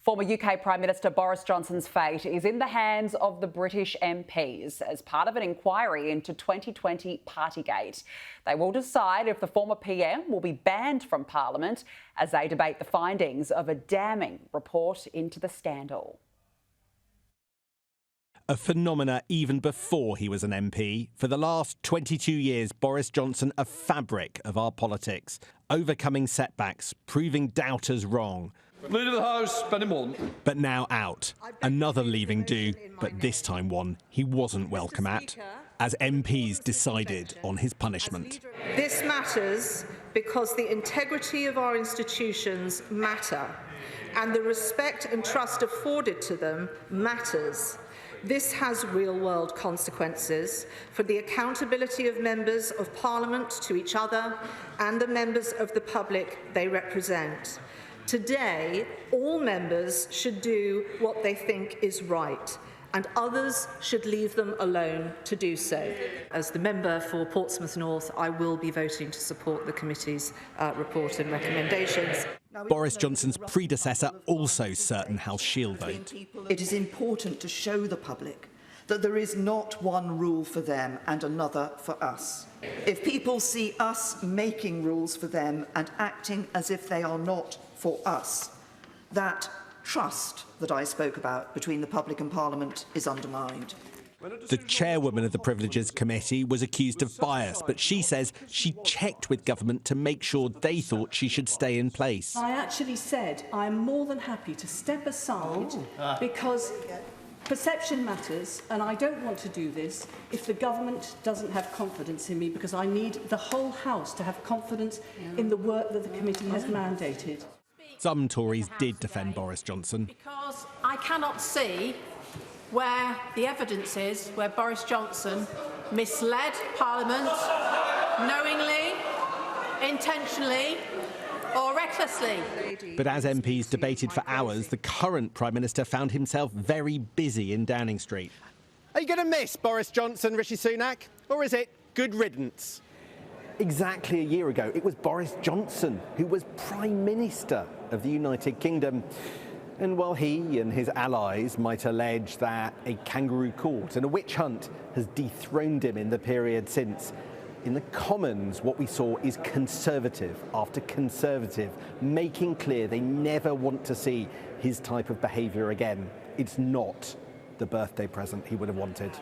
Former UK Prime Minister Boris Johnson's fate is in the hands of the British MPs as part of an inquiry into 2020 Partygate. They will decide if the former PM will be banned from Parliament as they debate the findings of a damning report into the scandal. A phenomena even before he was an MP. For the last 22 years, Boris Johnson, a fabric of our politics, overcoming setbacks, proving doubters wrong. Leader of the House, Benny Moulton. But now out. Another leaving do, but this time one he wasn't welcome at, as MPs decided on his punishment. This matters because the integrity of our institutions matter, and the respect and trust afforded to them matters. This has real-world consequences for the accountability of members of Parliament to each other and the members of the public they represent. Today, all members should do what they think is right, and others should leave them alone to do so. As the member for Portsmouth North, I will be voting to support the committee's report and recommendations. Boris Johnson's predecessor also certain how she'll vote. It is important to show the public that there is not one rule for them and another for us. If people see us making rules for them and acting as if they are not for us, that trust that I spoke about between the public and Parliament is undermined. The chairwoman of the Privileges Committee was accused of bias, but she says she checked with government to make sure they thought she should stay in place. I actually said I'm more than happy to step aside because perception matters, and I don't want to do this if the government doesn't have confidence in me, because I need the whole House to have confidence in the work that the committee has mandated. Some Tories did defend Boris Johnson. Because I cannot see where the evidence is where Boris Johnson misled Parliament knowingly, intentionally or recklessly. But as MPs debated for hours, the current Prime Minister found himself very busy in Downing Street. Are you going to miss Boris Johnson, Rishi Sunak? Or is it good riddance? Exactly a year ago, it was Boris Johnson who was Prime Minister of the United Kingdom. And while he and his allies might allege that a kangaroo court and a witch hunt has dethroned him in the period since, in the Commons what we saw is Conservative after Conservative making clear they never want to see his type of behaviour again. It's not the birthday present he would have wanted.